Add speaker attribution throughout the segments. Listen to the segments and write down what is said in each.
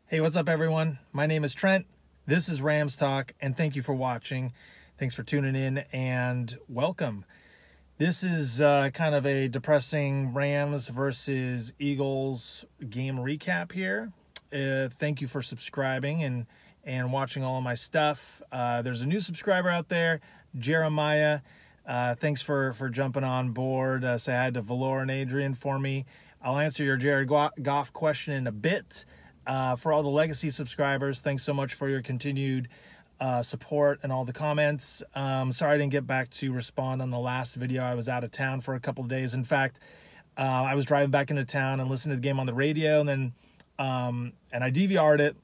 Speaker 1: Hey, what's up, everyone? My name is Trent. This is Rams Talk, and thank you for watching. Thanks for tuning in, and welcome. This is kind of a depressing Rams versus Eagles game recap here. Thank you for subscribing and watching all of my stuff. There's a new subscriber out there, Jeremiah. Thanks for jumping on board. Say hi to Valor and Adrian for me. I'll answer your Jared Goff question in a bit. For all the legacy subscribers, thanks so much for your continued support and all the comments. Sorry I didn't get back to respond on the last video. I was out of town for a couple of days. In fact, I was driving back into town and listening to the game on the radio, and then and I DVR'd it.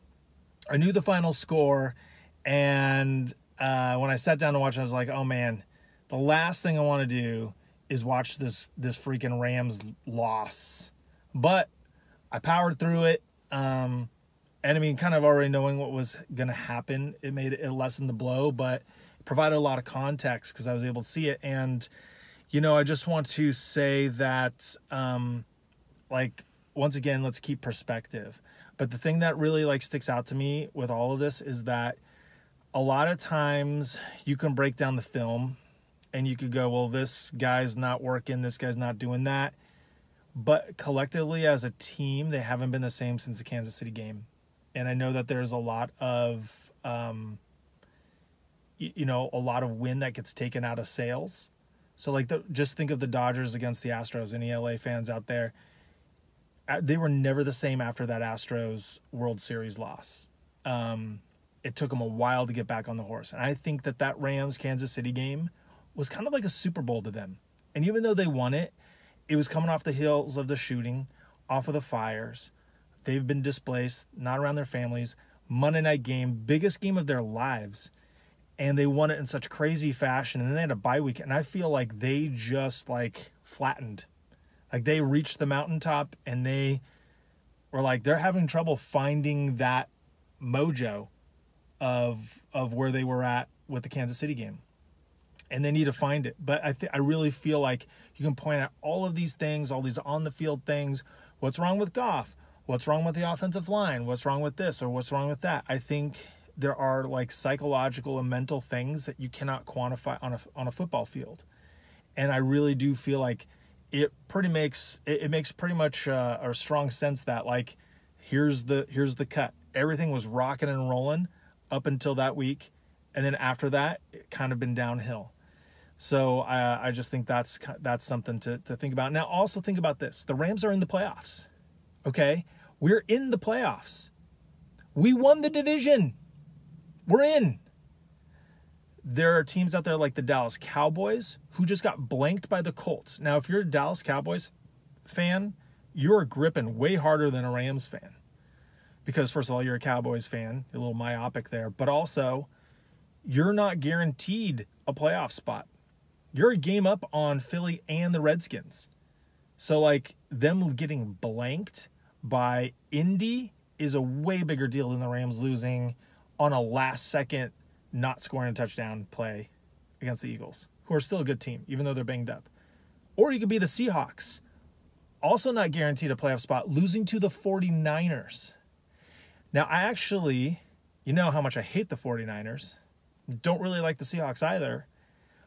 Speaker 1: I knew the final score, and when I sat down to watch it, I was like, oh man, the last thing I want to do is watch this freaking Rams loss. But I powered through it. And I mean, kind of already knowing what was going to happen, it lessened the blow, but it provided a lot of context because I was able to see it. And, I just want to say that, once again, let's keep perspective. But the thing that really sticks out to me with all of this is that a lot of times you can break down the film and you could go, well, this guy's not working, this guy's not doing that. But collectively as a team, they haven't been the same since the Kansas City game. And I know that there's a lot of, a lot of win that gets taken out of sales. So just think of the Dodgers against the Astros. Any LA fans out there, they were never the same after that Astros World Series loss. It took them a while to get back on the horse. And I think that Rams-Kansas City game was kind of like a Super Bowl to them. And even though they won it, it was coming off the heels of the shooting, off of the fires. They've been displaced, not around their families. Monday night game, biggest game of their lives. And they won it in such crazy fashion. And then they had a bye week. And I feel like they just flattened. They reached the mountaintop and they were they're having trouble finding that mojo of where they were at with the Kansas City game. And they need to find it. But I really feel like you can point out all of these things, all these on-the-field things. What's wrong with Goff? What's wrong with the offensive line? What's wrong with this or what's wrong with that? I think there are psychological and mental things that you cannot quantify on a football field. And I really do feel like it makes pretty much a strong sense that here's the cut. Everything was rocking and rolling up until that week. And then after that, it kind of been downhill. So I just think that's something to think about. Now, also think about this. The Rams are in the playoffs, okay? We're in the playoffs. We won the division. We're in. There are teams out there like the Dallas Cowboys who just got blanked by the Colts. Now, if you're a Dallas Cowboys fan, you're gripping way harder than a Rams fan. Because, first of all, you're a Cowboys fan. You're a little myopic there. But also, you're not guaranteed a playoff spot. You're a game up on Philly and the Redskins. So, them getting blanked by Indy is a way bigger deal than the Rams losing on a last-second not scoring a touchdown play against the Eagles, who are still a good team, even though they're banged up. Or you could be the Seahawks, also not guaranteed a playoff spot, losing to the 49ers. Now, I actually, how much I hate the 49ers. Don't really like the Seahawks either.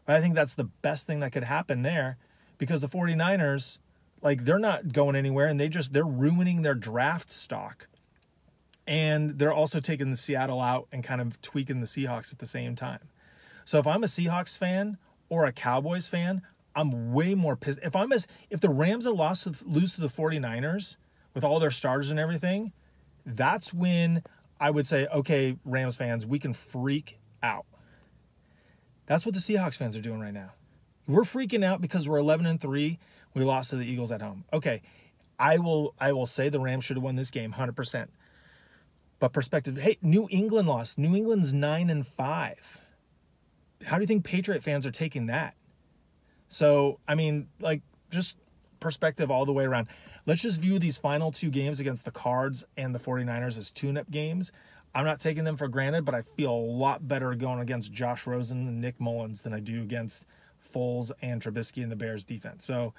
Speaker 1: But I think that's the best thing that could happen there because the 49ers, they're not going anywhere and they're ruining their draft stock. And they're also taking the Seattle out and kind of tweaking the Seahawks at the same time. So if I'm a Seahawks fan or a Cowboys fan, I'm way more pissed. If the Rams lose to the 49ers with all their starters and everything, that's when I would say, okay, Rams fans, we can freak out. That's what the Seahawks fans are doing right now. We're freaking out because we're 11-3. We lost to the Eagles at home. Okay, I will say the Rams should have won this game 100%. But perspective, hey, New England lost. New England's 9-5. How do you think Patriot fans are taking that? So, I mean, just perspective all the way around. Let's just view these final two games against the Cards and the 49ers as tune-up games. I'm not taking them for granted, but I feel a lot better going against Josh Rosen and Nick Mullins than I do against Foles and Trubisky and the Bears defense. So,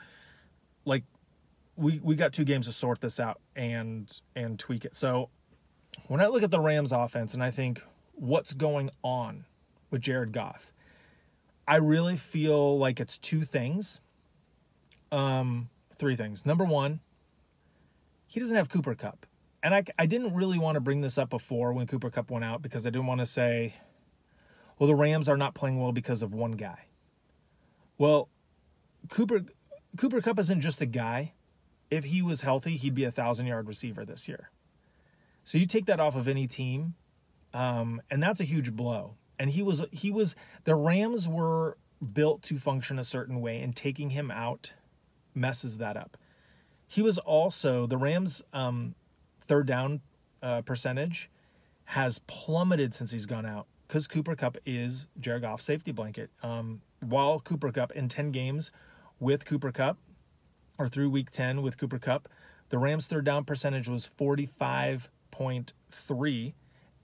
Speaker 1: we got 2 games to sort this out and tweak it. So when I look at the Rams offense and I think what's going on with Jared Goff, I really feel like it's three things. Number one, he doesn't have Cooper Kupp. And I didn't really want to bring this up before when Cooper Kupp went out because I didn't want to say, well, the Rams are not playing well because of one guy. Well, Cooper Kupp isn't just a guy. If he was healthy, he'd be a 1,000-yard receiver this year. So you take that off of any team, and that's a huge blow. And the Rams were built to function a certain way, and taking him out messes that up. He was also, the Rams' third down percentage has plummeted since he's gone out because Cooper Kupp is Jared Goff's safety blanket. While Cooper Kupp in 10 games with Cooper Kupp, or through week 10 with Cooper Kupp, the Rams' third down percentage was 45.3,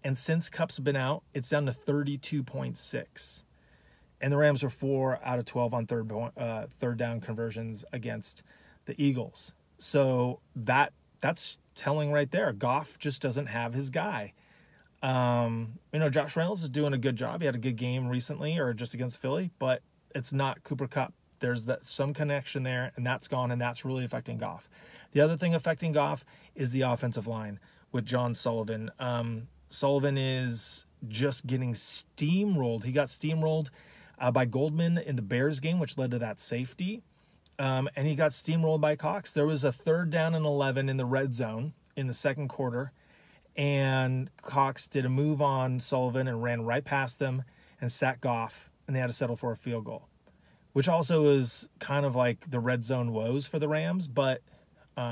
Speaker 1: and since Kupp's been out, it's down to 32.6. And the Rams are 4 out of 12 on third down conversions against the Eagles. So that's telling right there. Goff just doesn't have his guy. Josh Reynolds is doing a good job. He had a good game recently, or just against Philly, but it's not Cooper Kupp. There's some connection there, and that's gone, and that's really affecting Goff. The other thing affecting Goff is the offensive line with John Sullivan. Sullivan is just getting steamrolled. He got steamrolled by Goldman in the Bears game, which led to that safety, and he got steamrolled by Cox. There was a 3rd down and 11 in the red zone in the second quarter, and Cox did a move on Sullivan and ran right past them and sacked Goff, and they had to settle for a field goal, which also is kind of like the red zone woes for the Rams, but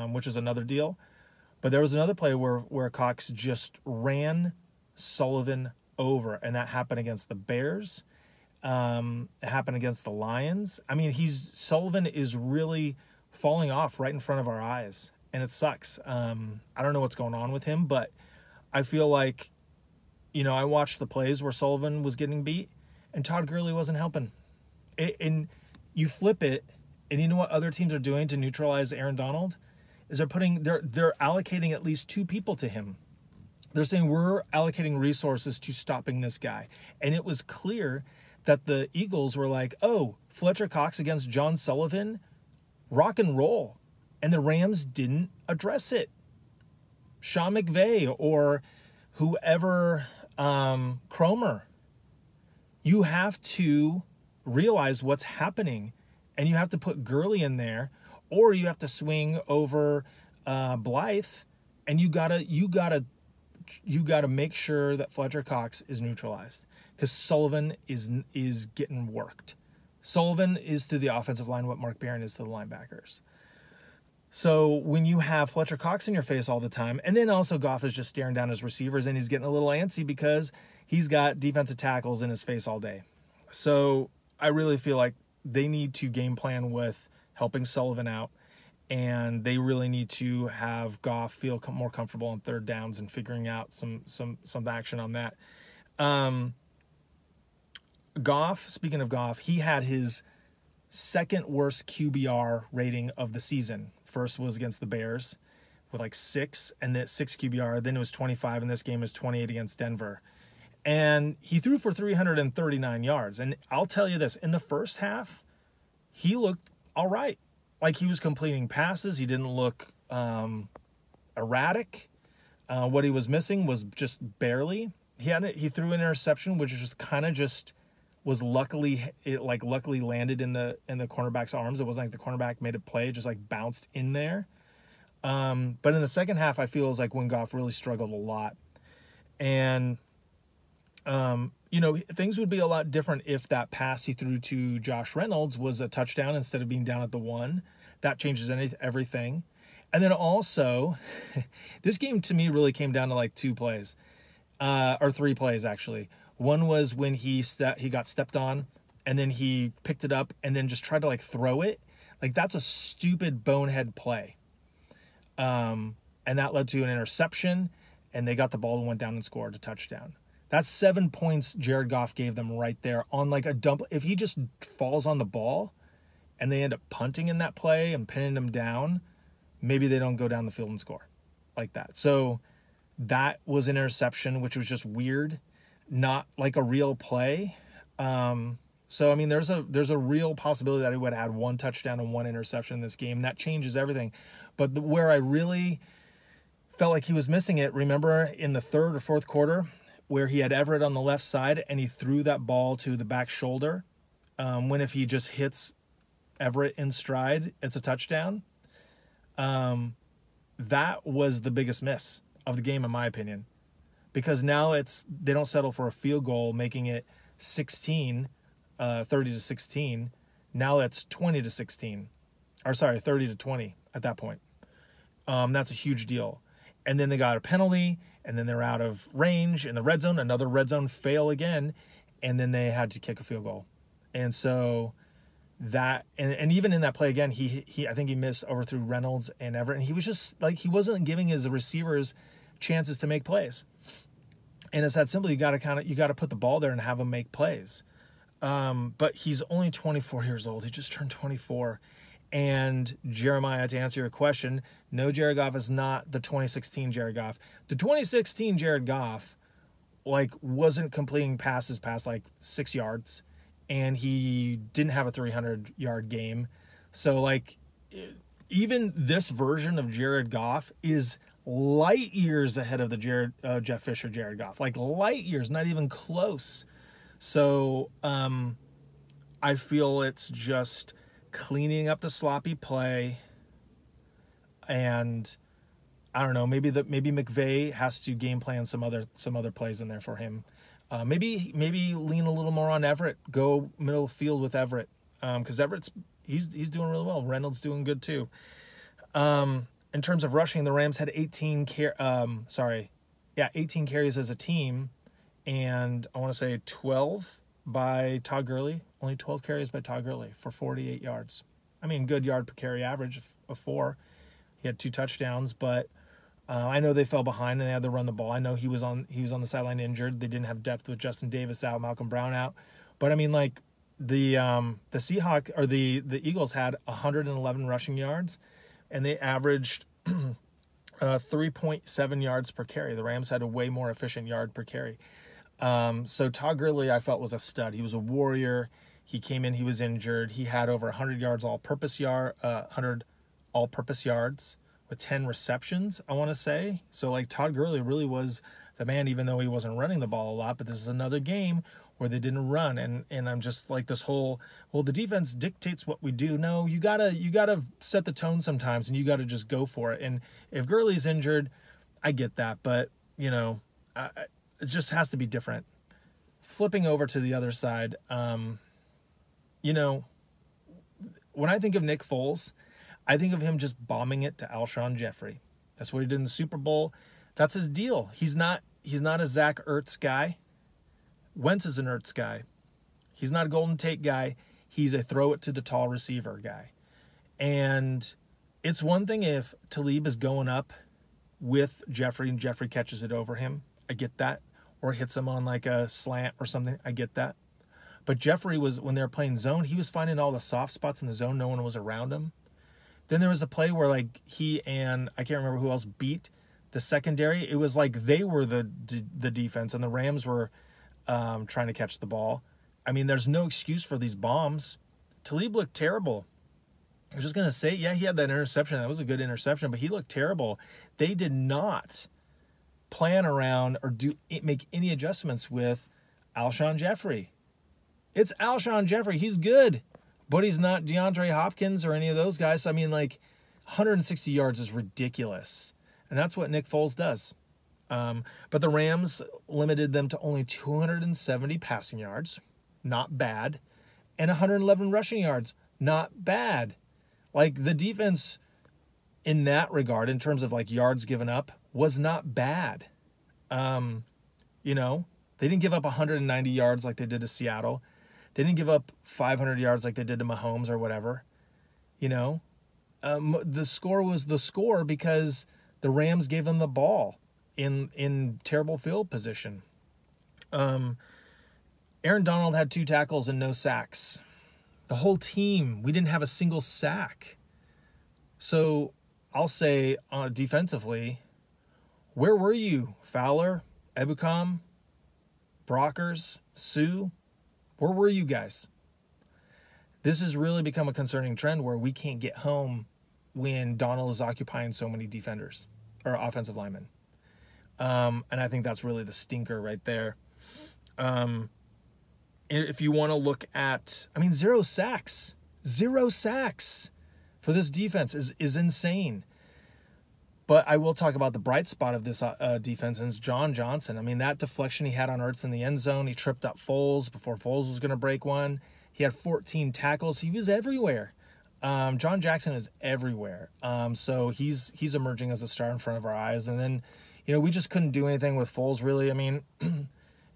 Speaker 1: which is another deal. But there was another play where Cox just ran Sullivan over, and that happened against the Bears. It happened against the Lions. I mean, Sullivan is really falling off right in front of our eyes, and it sucks. I don't know what's going on with him, but I feel like, I watched the plays where Sullivan was getting beat, and Todd Gurley wasn't helping. And you flip it, and you know what other teams are doing to neutralize Aaron Donald? Is they're allocating at least 2 people to him. They're saying we're allocating resources to stopping this guy. And it was clear that the Eagles were like, oh, Fletcher Cox against John Sullivan, rock and roll. And the Rams didn't address it. Sean McVay or whoever, Cromer, you have to realize what's happening, and you have to put Gurley in there, or you have to swing over Blythe, and you gotta make sure that Fletcher Cox is neutralized, because Sullivan is getting worked. Sullivan is to the offensive line what Mark Barron is to the linebackers. So when you have Fletcher Cox in your face all the time, and then also Goff is just staring down his receivers, and he's getting a little antsy because he's got defensive tackles in his face all day. So I really feel like they need to game plan with helping Sullivan out, and they really need to have Goff feel more comfortable on third downs and figuring out some action on that. Goff, speaking of Goff, he had his second worst QBR rating of the season. First was against the Bears with like 6, and then 6 QBR. Then it was 25, and this game was 28 against Denver. And he threw for 339 yards. And I'll tell you this, in the first half, he looked all right. Like, he was completing passes. He didn't look erratic. What he was missing was just barely. He threw an interception, which was kind of just was luckily landed in the cornerback's arms. It wasn't like the cornerback made a play, it just like bounced in there. But in the second half, I feel is like when Goff really struggled a lot. And things would be a lot different if that pass he threw to Josh Reynolds was a touchdown instead of being down at the 1. That changes everything. And then also, this game to me really came down to like 2 plays, or 3 plays actually. One was when he got stepped on, and then he picked it up and then just tried to like throw it. Like, that's a stupid bonehead play. And that led to an interception, and they got the ball and went down and scored a touchdown. That's 7 points Jared Goff gave them right there on like a dump. If he just falls on the ball and they end up punting in that play and pinning him down, maybe they don't go down the field and score like that. So That was an interception, which was just weird, not like a real play. So I mean, there's a real possibility that he would have had one touchdown and one interception in this game. That changes everything. But where I really felt like he was missing it, remember in the third or fourth quarter where he had Everett on the left side and he threw that ball to the back shoulder. When if he just hits Everett in stride, it's a touchdown. That was the biggest miss of the game, in my opinion, because now they don't settle for a field goal, making it 30 to 16. Now it's 20 to 16, or sorry, 30 to 20 at that point. That's a huge deal. And then they got a penalty, and then they're out of range in the red zone, another red zone fail again, and then they had to kick a field goal. And so that, and even in that play again, he I think he missed overthrew Reynolds and Everett, and he was just like, he wasn't giving his receivers chances to make plays. And it's that simple. You got to put the ball there and have him make plays. But he's only 24 years old. He just turned 24. And Jeremiah, to answer your question, no, Jared Goff is not the 2016 Jared Goff. The 2016 Jared Goff, like, wasn't completing passes past like 6 yards, and he didn't have a 300-yard game. So, like, even this version of Jared Goff is light years ahead of the Jeff Fisher Jared Goff. Like, light years, not even close. So, I feel it's just cleaning up the sloppy play, and I don't know, maybe McVay has to game plan some other plays in there for him. Maybe lean a little more on Everett, go middle of field with Everett, because Everett's he's doing really well. Reynolds doing good too. In terms of rushing, the Rams had 18 carries as a team, and I want to say 12 by Todd Gurley. Only 12 carries by Todd Gurley for 48 yards. I mean, good yard per carry average of 4. He had 2 touchdowns, but I know they fell behind and they had to run the ball. I know he was on the sideline injured. They didn't have depth with Justin Davis out, Malcolm Brown out. But I mean, like, the Seahawks or the Eagles had 111 rushing yards, and they averaged 3.7 yards per carry. The Rams had a way more efficient yard per carry. So Todd Gurley, I felt, was a stud. He was a warrior. He came in, he was injured. He had over 100 all-purpose yards with 10 receptions, I want to say. So, like, Todd Gurley really was the man, even though he wasn't running the ball a lot. But this is another game where they didn't run, and I'm just like, this whole, well, the defense dictates what we do. No, you gotta set the tone sometimes, and you gotta just go for it. And if Gurley's injured, I get that, but you know, it just has to be different. Flipping over to the other side, you know, when I think of Nick Foles, I think of him just bombing it to Alshon Jeffrey. That's what he did in the Super Bowl. That's his deal. He's not a Zach Ertz guy. Wentz is an Ertz guy. He's not a Golden Tate guy. He's a throw it to the tall receiver guy. And it's one thing if Talib is going up with Jeffrey and Jeffrey catches it over him. I get that. Or hits him on like a slant or something. I get that. But Jeffrey was, when they were playing zone, he was finding all the soft spots in the zone. No one was around him. Then there was a play where, like, he and I can't remember who else beat the secondary. It was like they were the defense and the Rams were trying to catch the ball. I mean, there's no excuse for these bombs. Talib looked terrible. I was just going to say, yeah, he had that interception. That was a good interception, but he looked terrible. They did not plan around or make any adjustments with Alshon Jeffrey. It's Alshon Jeffrey. He's good, but he's not DeAndre Hopkins or any of those guys. I mean, like, 160 yards is ridiculous, and that's what Nick Foles does. But the Rams limited them to only 270 passing yards, not bad, and 111 rushing yards, not bad. Like, the defense in that regard, in terms of like yards given up, was not bad. You know, they didn't give up 190 yards like they did to Seattle. They didn't give up 500 yards like they did to Mahomes or whatever. You know, the score was the score because the Rams gave them the ball in terrible field position. Aaron Donald had 2 tackles and no sacks. The whole team, we didn't have a single sack. So I'll say defensively, Where were you, Fowler, Ebukam, Brockers, Sue? Where were you guys? This has really become a concerning trend where we can't get home when Donald is occupying so many defenders or offensive linemen. And I think that's really the stinker right there. If you want to look at, 0 sacks. 0 sacks for this defense is insane. But I will talk about the bright spot of this defense, and it's John Johnson. That deflection he had on Ertz in the end zone, he tripped up Foles before Foles was going to break one. He had 14 tackles. He was everywhere. John Jackson is everywhere. So he's emerging as a star in front of our eyes. And then, we just couldn't do anything with Foles, really.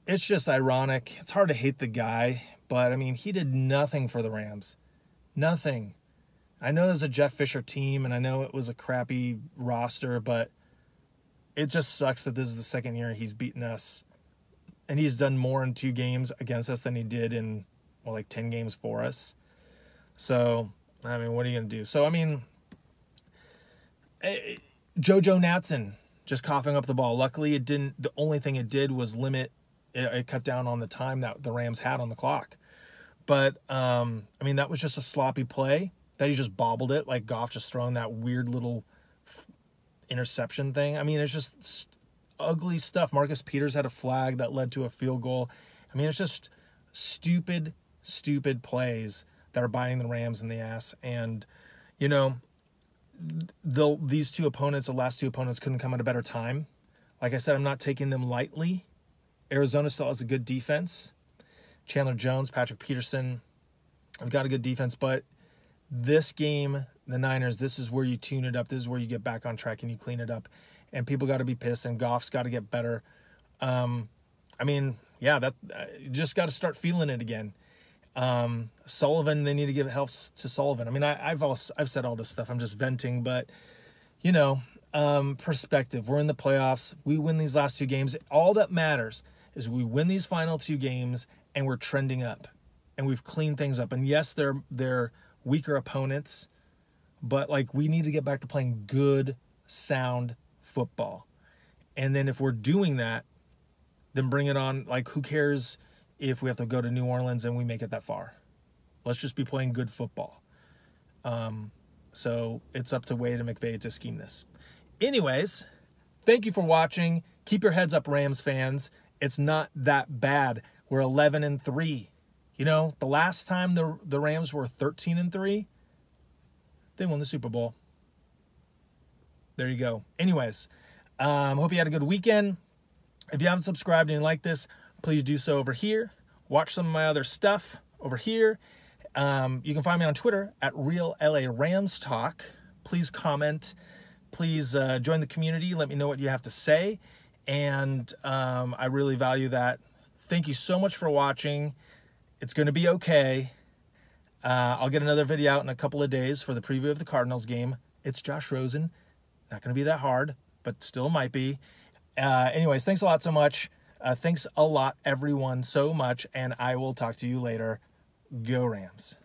Speaker 1: It's just ironic. It's hard to hate the guy, but, he did nothing for the Rams. Nothing. I know there's a Jeff Fisher team, and I know it was a crappy roster, but it just sucks that this is the second year he's beaten us. And he's done more in 2 games against us than he did in, 10 games for us. So, what are you going to do? So, JoJo Natson just coughing up the ball. Luckily, it didn't. The only thing it did was it cut down on the time that the Rams had on the clock. But, that was just a sloppy play that he just bobbled it, like Goff just throwing that weird little interception thing. It's just ugly stuff. Marcus Peters had a flag that led to a field goal. It's just stupid plays that are biting the Rams in the ass. And, these 2 opponents, the last 2 opponents, couldn't come at a better time. Like I said, I'm not taking them lightly. Arizona still has a good defense. Chandler Jones, Patrick Peterson have got a good defense. But this game, the Niners, this is where you tune it up. This is where you get back on track and you clean it up. And people got to be pissed, and Goff's got to get better. You just got to start feeling it again. Sullivan, they need to give help to Sullivan. I've said all this stuff. I'm just venting, but perspective. We're in the playoffs. We win these last 2 games. All that matters is we win these final 2 games, and we're trending up, and we've cleaned things up. And yes, they're weaker opponents, but we need to get back to playing good, sound football. And then if we're doing that, then bring it on. Who cares if we have to go to New Orleans and we make it that far? Let's just be playing good football. So it's up to Wade and McVay to scheme this. Anyways, thank you for watching. Keep your heads up, Rams fans. It's not that bad. We're 11-3. The last time the Rams were 13-3, they won the Super Bowl. There you go. Anyways, hope you had a good weekend. If you haven't subscribed and you like this, please do so over here. Watch some of my other stuff over here. You can find me on Twitter at RealLARamsTalk. Please comment. Please join the community. Let me know what you have to say. And I really value that. Thank you so much for watching. It's going to be okay. I'll get another video out in a couple of days for the preview of the Cardinals game. It's Josh Rosen. Not going to be that hard, but still might be. Anyways, thanks a lot so much. Thanks a lot, everyone, so much. And I will talk to you later. Go Rams.